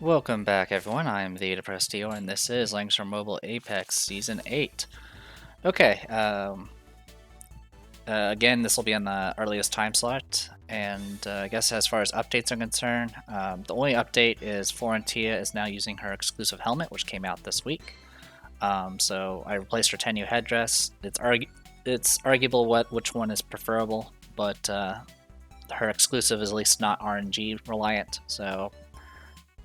Welcome back, everyone. I am the Depressed Dio, and this is Langrisser Mobile Apex Season 8. Okay, again, this will be on the earliest time slot, and I guess as far as updates are concerned, the only update is Florentia is now using her exclusive helmet, which came out this week. So I replaced her 10U headdress. It's arguable which one is preferable, but her exclusive is at least not RNG reliant, so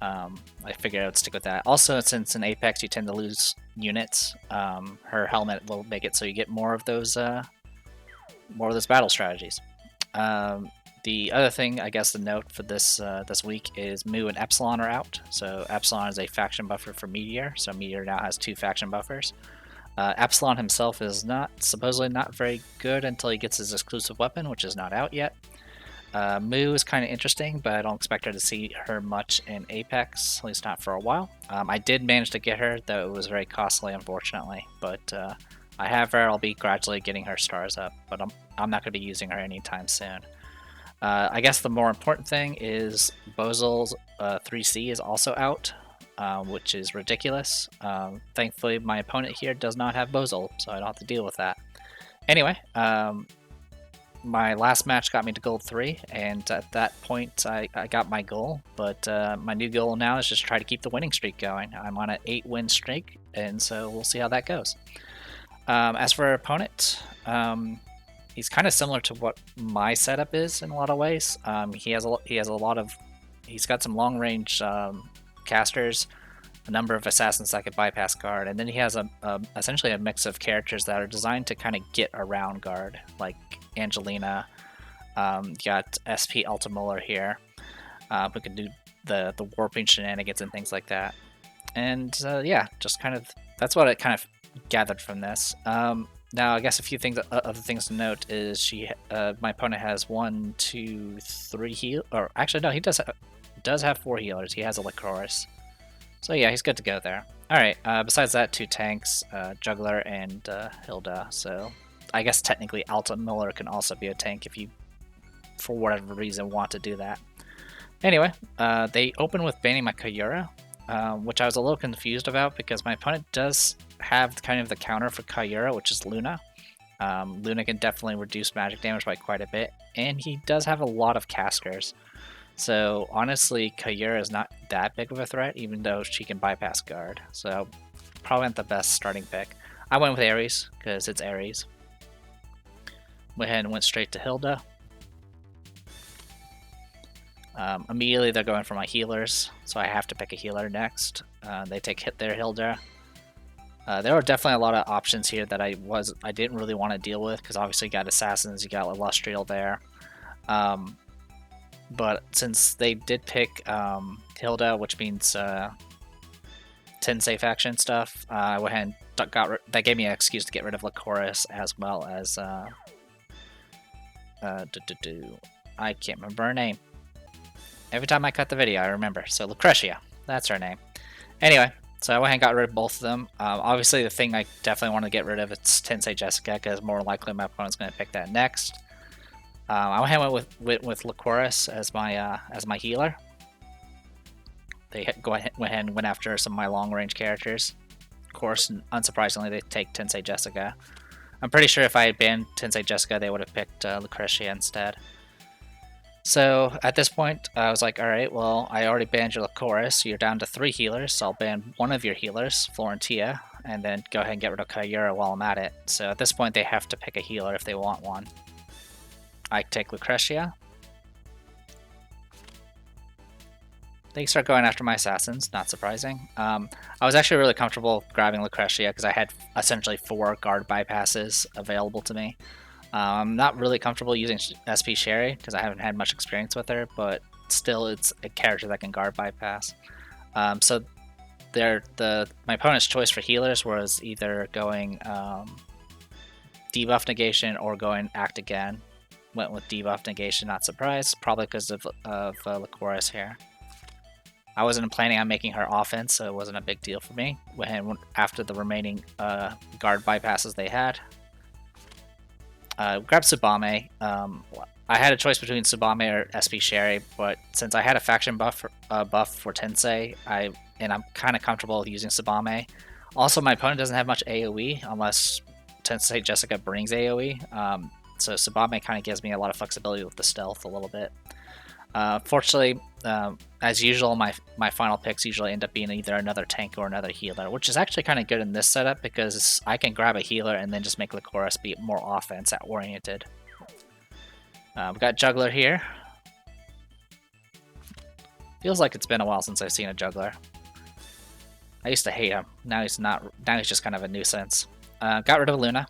I figured I would stick with that. Also, since in Apex you tend to lose units, her helmet will make it so you get more of those battle strategies. The other thing, I guess, to note for this week is Mu and Epsilon are out. So Epsilon is a faction buffer for Meteor, so Meteor now has 2 faction buffers. Epsilon himself is supposedly not very good until he gets his exclusive weapon, which is not out yet. Mu is kind of interesting, but I don't expect her to see her much in Apex, at least not for a while. I did manage to get her, though it was very costly, unfortunately. But I have her. I'll be gradually getting her stars up, but I'm not going to be using her anytime soon. I guess the more important thing is Bozil's 3C is also out, which is ridiculous. Thankfully, my opponent here does not have Bozil, so I don't have to deal with that. Anyway, my last match got me to gold 3, and at that point I got my goal, but my new goal now is just try to keep the winning streak going. I'm on an 8-win streak, and so we'll see how that goes. As for our opponent, he's kind of similar to what my setup is in a lot of ways. He's got some long range casters, a number of assassins that could bypass guard, and then he has essentially a mix of characters that are designed to kind of get around guard, like Angelina. Got SP Ultimuller here, who can do the warping shenanigans and things like that. And yeah, just kind of that's what I kind of gathered from this. Now, I guess a few other things to note is my opponent has 1, 2, 3 heal, or actually no, he does have 4 healers. He has a Lycoris. So yeah, he's good to go there. Alright, besides that, 2 tanks, Juggler and Hilda. So I guess technically Ultimuller can also be a tank if you, for whatever reason, want to do that. Anyway, they open with banning my Kyura, which I was a little confused about because my opponent does have kind of the counter for Kyura, which is Luna. Luna can definitely reduce magic damage by quite a bit, and he does have a lot of casters. So honestly, Kyura is not that big of a threat, even though she can bypass guard. So probably not the best starting pick. I went with Ares, because it's Ares. Went ahead and went straight to Hilda. Immediately they're going for my healers, so I have to pick a healer next. They hit their Hilda. There were definitely a lot of options here that I didn't really want to deal with, because obviously you got Assassins, you got Illustrial there. But since they did pick Hilda, which means Tensei faction stuff, I went ahead and that gave me an excuse to get rid of Lycoris, as well as I can't remember her name. Every time I cut the video, I remember. So Lucretia, that's her name. Anyway, so I went ahead and got rid of both of them. Obviously, the thing I definitely want to get rid of is Tensei Jessica, because more likely my opponent's going to pick that next. I went ahead with Lycoris as my healer. They went ahead and went after some of my long range characters. Of course, unsurprisingly, they take Tensei Jessica. I'm pretty sure if I had banned Tensei Jessica, they would have picked Lucretia instead. So at this point, I was like, alright, well, I already banned your Lycoris, so you're down to 3 healers, so I'll ban one of your healers, Florentia, and then go ahead and get rid of Kyura while I'm at it. So at this point, they have to pick a healer if they want one. I take Lucretia. They start going after my assassins, not surprising. I was actually really comfortable grabbing Lucretia because I had essentially 4 guard bypasses available to me. I'm not really comfortable using SP Sherry because I haven't had much experience with her, but still it's a character that can guard bypass. So my opponent's choice for healers was either going debuff negation or going act again. Went with debuff negation, not surprised, probably because of Lycoris here. I wasn't planning on making her offense, so it wasn't a big deal for me. Went after the remaining guard bypasses they had. Grab Tsubame. I had a choice between Tsubame or SP Sherry, but since I had a faction buff for Tensei, I'm kind of comfortable with using Tsubame. Also, my opponent doesn't have much AoE unless Tensei Jessica brings AoE, so Tsubame kind of gives me a lot of flexibility with the stealth a little bit. Fortunately, as usual, my final picks usually end up being either another tank or another healer, which is actually kind of good in this setup because I can grab a healer and then just make Lycoris be more offense oriented. We've got Juggler here. Feels like it's been a while since I've seen a Juggler. I used to hate him. Now he's not. Now he's just kind of a nuisance. Got rid of Luna.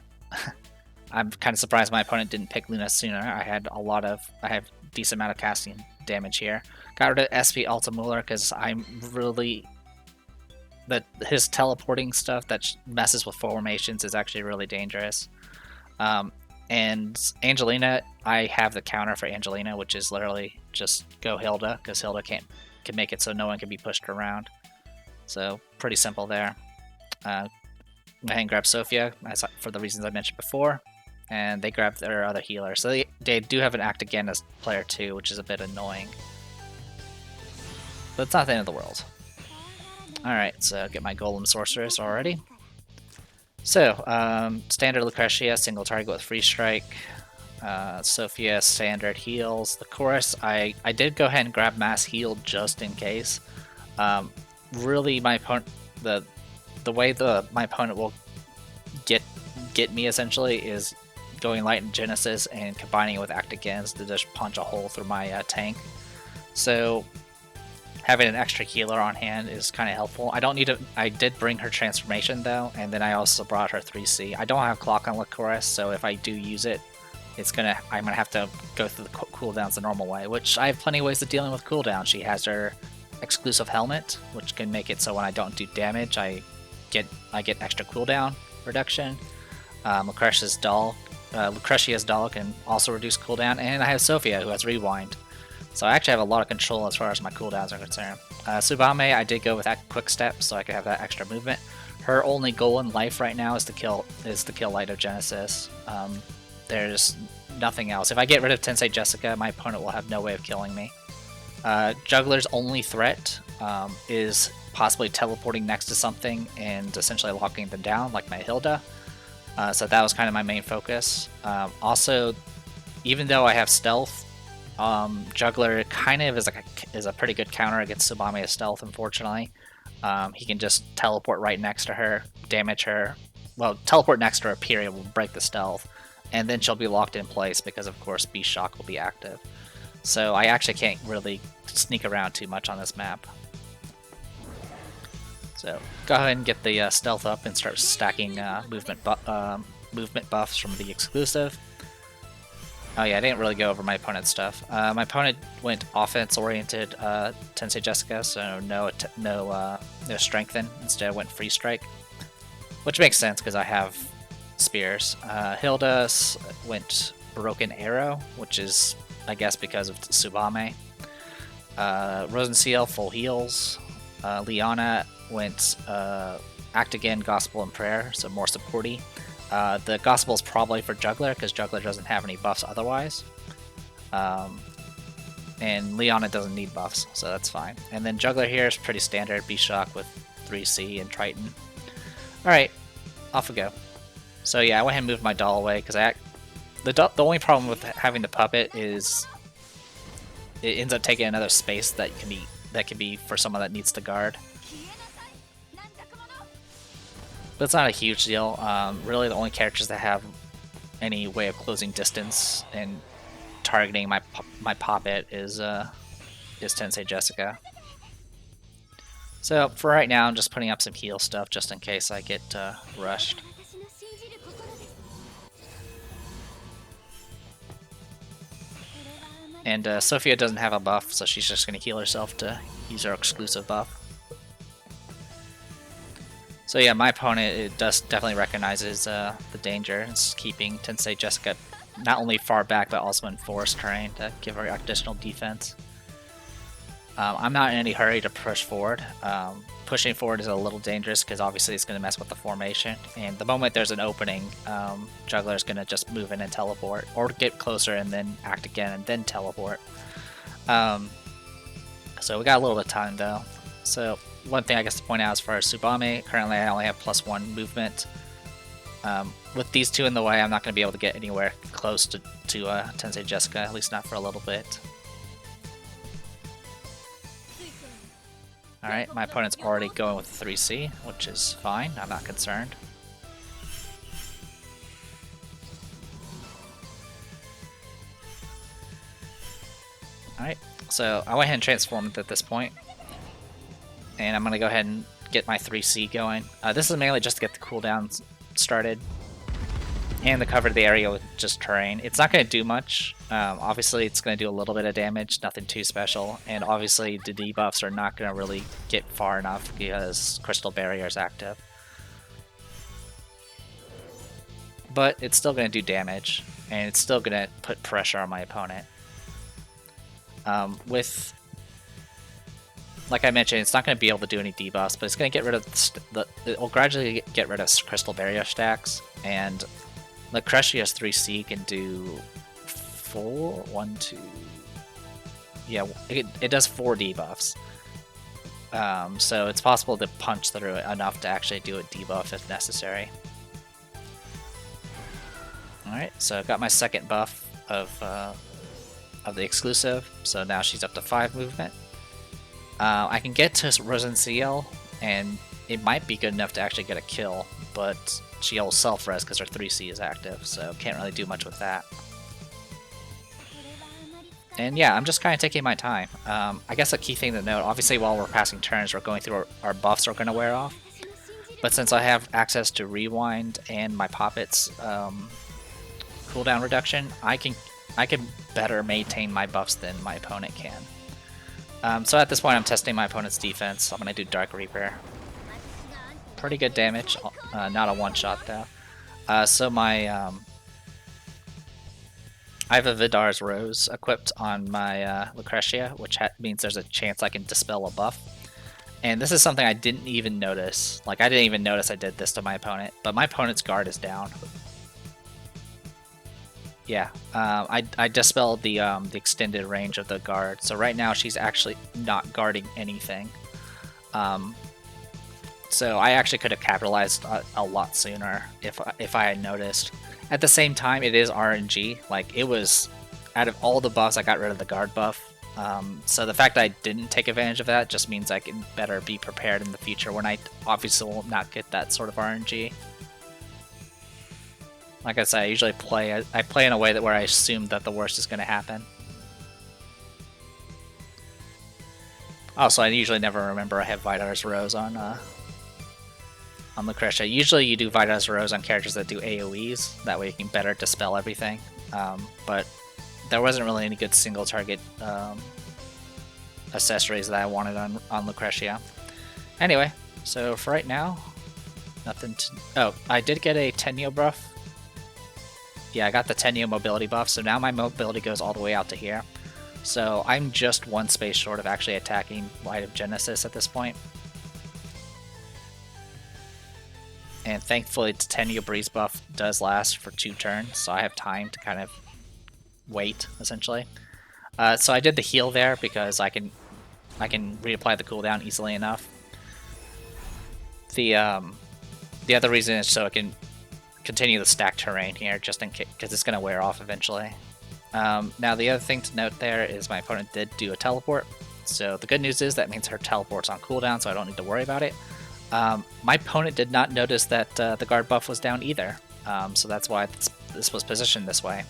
I'm kind of surprised my opponent didn't pick Luna sooner. I have decent amount of casting damage here. Got rid of SP Altamuller because I'm really his teleporting stuff that messes with formations is actually really dangerous. And Angelina, I have the counter for Angelina, which is literally just go Hilda because Hilda can make it so no one can be pushed around. So pretty simple there. I'm gonna go ahead and grab Sophia for the reasons I mentioned before. And they grab their other healer. So they do have an act again as player 2, which is a bit annoying. But it's not the end of the world. Alright, so get my Golem Sorceress already. So, standard Lucretia, single target with free strike. Sophia, standard heals. The chorus, I did go ahead and grab mass heal just in case. Really, my opponent, the way my opponent will get me essentially is going light in Genesis and combining it with Act Against to just punch a hole through my tank. So having an extra healer on hand is kind of helpful. I don't need to. I did bring her transformation though, and then I also brought her 3C. I don't have clock on Lycoris, so if I do use it, I'm gonna have to go through the cooldowns the normal way, which I have plenty of ways of dealing with cooldown. She has her exclusive helmet, which can make it so when I don't do damage, I get extra cooldown reduction. Lucretia's doll can also reduce cooldown, and I have Sophia who has rewind. So I actually have a lot of control as far as my cooldowns are concerned. Tsubame, I did go with that quick step so I could have that extra movement. Her only goal in life right now is to kill Light of Genesis. There's nothing else. If I get rid of Tensei Jessica, my opponent will have no way of killing me. Juggler's only threat is possibly teleporting next to something and essentially locking them down, like my Hilda. So that was kind of my main focus. Also, even though I have stealth, Juggler kind of is a pretty good counter against Tsubame's stealth, unfortunately. He can just teleport right next to her, damage her. Well, teleport next to her, period, will break the stealth. And then she'll be locked in place because, of course, Beast Shock will be active. So I actually can't really sneak around too much on this map. So go ahead and get the stealth up and start stacking movement buffs from the exclusive. Oh yeah, I didn't really go over my opponent's stuff. My opponent went offense-oriented Tensei Jessica, so no strengthen. Instead, went free strike, which makes sense because I have spears. Hilda went broken arrow, which is, I guess, because of Tsubame. Rosenseal full heals. Liana went Act Again, Gospel, and Prayer, so more supporty. The Gospel is probably for Juggler, because Juggler doesn't have any buffs otherwise. And Liana doesn't need buffs, so that's fine. And then Juggler here is pretty standard, Beast Shock with 3C and Triton. Alright, off we go. So yeah, I went ahead and moved my doll away, because the only problem with having the puppet is it ends up taking another space that can be for someone that needs to guard. But it's not a huge deal. Really, the only characters that have any way of closing distance and targeting my puppet is Tensei Jessica. So for right now, I'm just putting up some heal stuff just in case I get rushed. And Sophia doesn't have a buff, so she's just going to heal herself to use her exclusive buff. So yeah, my opponent definitely recognizes the danger. It's keeping Tensei Jessica not only far back, but also in forest terrain to give her additional defense. I'm not in any hurry to push forward. Pushing forward is a little dangerous because obviously it's going to mess with the formation. And the moment there's an opening, Juggler is going to just move in and teleport, or get closer and then act again and then teleport. So we got a little bit of time though. So one thing I guess to point out as far as Tsubame, currently I only have +1 movement. With these two in the way, I'm not going to be able to get anywhere close to Tensei Jessica, at least not for a little bit. Alright, my opponent's already going with 3C, which is fine, I'm not concerned. Alright, so I went ahead and transformed at this point. And I'm going to go ahead and get my 3C going. This is mainly just to get the cooldowns started. And to cover the area with just terrain. It's not going to do much. Obviously, it's going to do a little bit of damage, nothing too special. And obviously, the debuffs are not going to really get far enough because Crystal Barrier is active. But it's still going to do damage, and it's still going to put pressure on my opponent. Like I mentioned, it's not going to be able to do any debuffs, but it's going to get rid of it will gradually get rid of Crystal Barrier stacks, and Langrisser's 3C can do 1, 2... Yeah, it does 4 debuffs. So it's possible to punch through it enough to actually do a debuff if necessary. Alright, so I've got my second buff of the exclusive, so now she's up to 5 movement. I can get to Rosen CL, and it might be good enough to actually get a kill, but she'll self-res because her 3C is active, so can't really do much with that. And yeah, I'm just kind of taking my time. I guess a key thing to note, obviously while we're passing turns, we're going through our buffs are going to wear off. But since I have access to Rewind and my Poppet's cooldown reduction, I can better maintain my buffs than my opponent can. So at this point I'm testing my opponent's defense. I'm going to do Dark Reaper. Pretty good damage, not a one-shot though. So my I have a Vidar's Rose equipped on my Langrisser, which means there's a chance I can dispel a buff. And this is something I didn't even notice. Like, I didn't even notice I did this to my opponent, but my opponent's guard is down. Yeah, I dispelled the extended range of the guard, so right now she's actually not guarding anything. So I actually could have capitalized a lot sooner if I had noticed. At the same time, it is RNG. Like, it was, out of all the buffs, I got rid of the guard buff. So the fact that I didn't take advantage of that just means I can better be prepared in the future when I obviously will not get that sort of RNG. Like I said, I usually play in a way where I assume that the worst is going to happen. Also, I usually never remember I have Vidar's Rose on Langrisser. Usually you do Vidar's Rose on characters that do AoEs, that way you can better dispel everything. But there wasn't really any good single target accessories that I wanted on Langrisser. Anyway, so for right now, nothing to... Oh, I did get a Tenyo buff. Yeah, I got the Tenyo mobility buff, so now my mobility goes all the way out to here. So I'm just one space short of actually attacking Light of Genesis at this point. And thankfully, the Tenyo Breeze buff does last for 2 turns, so I have time to kind of wait, essentially. So I did the heal there because I can reapply the cooldown easily enough. The other reason is so I can continue the stack terrain here, just in case, because it's going to wear off eventually. Now the other thing to note there is my opponent did do a teleport, so the good news is that means her teleport's on cooldown, so I don't need to worry about it. My opponent did not notice that the guard buff was down either, so that's why this was positioned this way.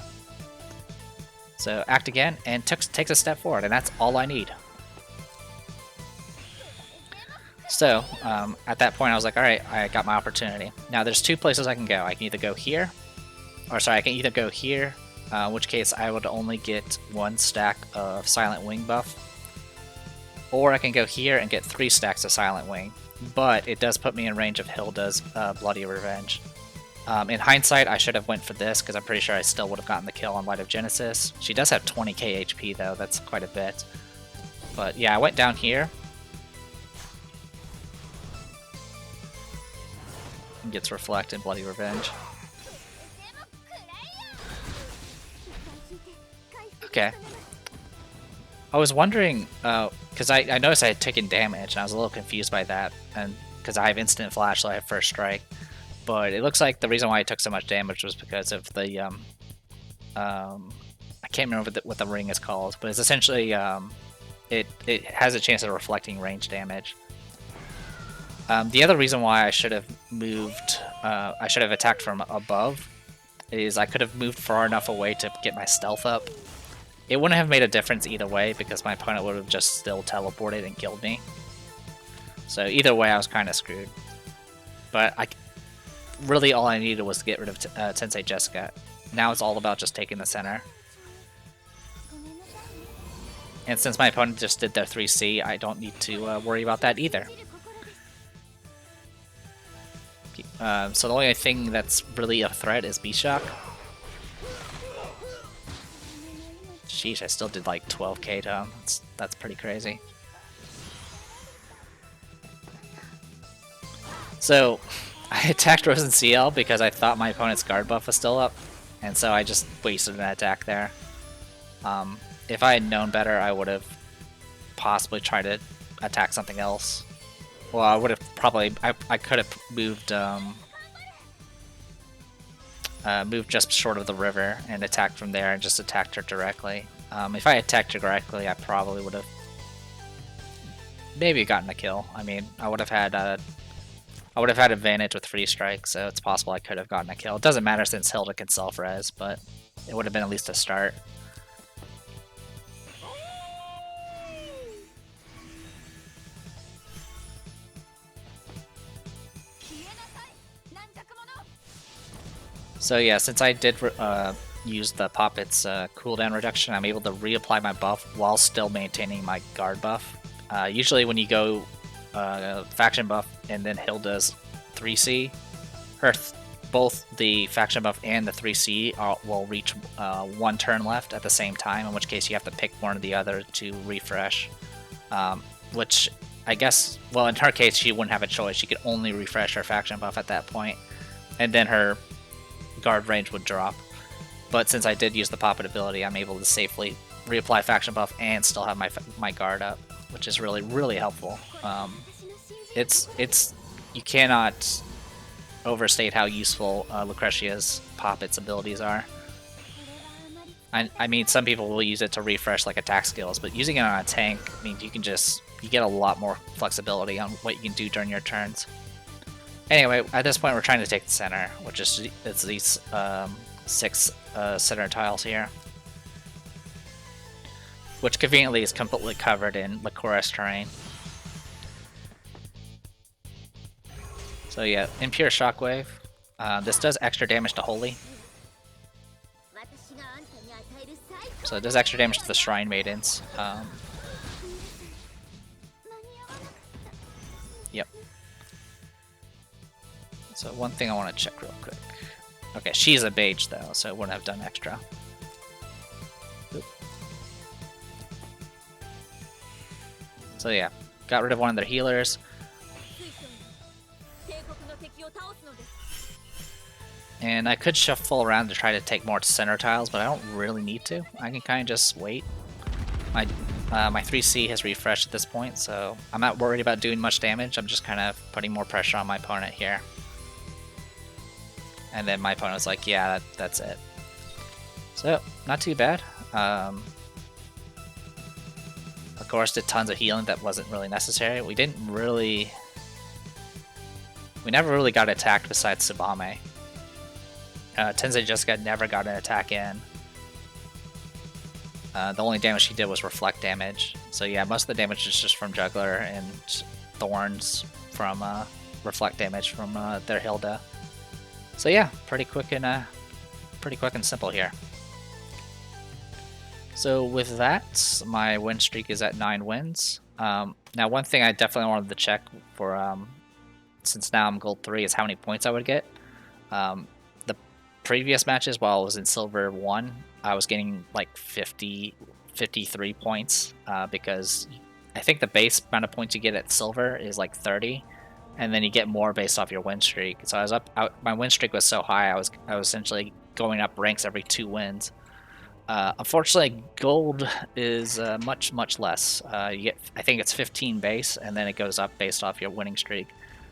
So act again and takes a step forward, and that's all I need. So at that point I was like, alright, I got my opportunity. Now there's 2 places I can go. I can either go here, I can either go here, in which case I would only get 1 stack of Silent Wing buff, or I can go here and get 3 stacks of Silent Wing, but it does put me in range of Hilda's Bloody Revenge. In hindsight, I should have went for this, because I'm pretty sure I still would have gotten the kill on Light of Genesis. She does have 20k HP though, that's quite a bit. But yeah, I went down here. And gets Reflect and Bloody Revenge. Okay. I was wondering, because I noticed I had taken damage, and I was a little confused by that, and because I have Instant Flash, so I have First Strike. But it looks like the reason why I took so much damage was because of the, I can't remember what the ring is called, but it's essentially, it has a chance of reflecting range damage. The other reason why I should have moved, I should have attacked from above, is I could have moved far enough away to get my stealth up. It wouldn't have made a difference either way because my opponent would have just still teleported and killed me. So either way, I was kind of screwed. But really all I needed was to get rid of Tensei Jessica. Now it's all about just taking the center. And since my opponent just did their 3C, I don't need to worry about that either. So the only thing that's really a threat is B-Shock. Sheesh, I still did like 12k to him. That's pretty crazy. So, I attacked Rosen CL because I thought my opponent's guard buff was still up, and so I just wasted an attack there. If I had known better, I would have possibly tried to attack something else. Well, I would have probably... I could have moved... moved just short of the river and attacked from there and just attacked her directly. If I attacked her directly, I probably would have maybe gotten a kill. I mean, I would have had advantage with free strike, so it's possible I could have gotten a kill. It doesn't matter since Hilda can self-res, but it would have been at least a start. So yeah, since I did use the Poppet's cooldown reduction, I'm able to reapply my buff while still maintaining my guard buff. Usually when you go faction buff and then Hilda's 3C, both the faction buff and the 3C will reach one turn left at the same time, in which case you have to pick one or the other to refresh. Which I guess, well, in her case, she wouldn't have a choice. She could only refresh her faction buff at that point, and then her guard range would drop. But since I did use the Poppet ability, I'm able to safely reapply faction buff and still have my guard up, which is really, really helpful. You cannot overstate how useful Lucretia's Poppet's abilities are. I mean, some people will use it to refresh like attack skills, but using it on a tank means you get a lot more flexibility on what you can do during your turns. Anyway, at this point we're trying to take the center, which is these 6 center tiles here, which conveniently is completely covered in Lycoris terrain. So yeah, Impure Shockwave. This does extra damage to Holy. So it does extra damage to the Shrine Maidens. Yep. So one thing I want to check real quick. Okay, she's a Mage though, so it wouldn't have done extra. Oop. So yeah, got rid of one of their healers. And I could shuffle around to try to take more center tiles, but I don't really need to. I can kind of just wait. My 3C has refreshed at this point, so I'm not worried about doing much damage. I'm just kind of putting more pressure on my opponent here. And then my opponent's like, yeah, that's it. So, not too bad. Of course, did tons of healing that wasn't really necessary. We never really got attacked besides Tsubame. Tensei Jessica never got an attack in. The only damage she did was reflect damage. So yeah, most of the damage is just from Juggler and Thorns from reflect damage from their Hilda. So yeah, pretty quick and simple here. So with that, my win streak is at 9 wins. Now one thing I definitely wanted to check for, since now I'm gold 3, is how many points I would get. The previous matches, while I was in silver 1, I was getting like 53 points, because I think the base amount of points you get at silver is like 30, and then you get more based off your win streak. So I was my win streak was so high, I was essentially going up ranks every 2 wins. Unfortunately, gold is much less. You get, I think it's 15 base, and then it goes up based off your winning streak.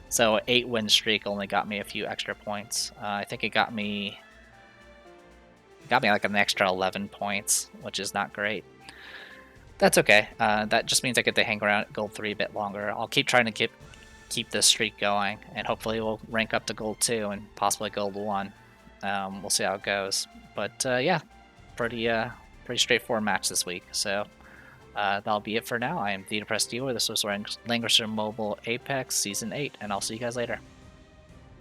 So 8 win streak only got me a few extra points. I think it got me like an extra 11 points, which is not great. That's okay. That just means I get to hang around at gold 3 a bit longer. I'll keep trying to keep this streak going, and hopefully we'll rank up to gold 2 and possibly gold 1. We'll see how it goes. But yeah, pretty straightforward match this week. So that'll be it for now. I am The Depressed Dealer. This was Langrisser Mobile Apex Season 8, and I'll see you guys later.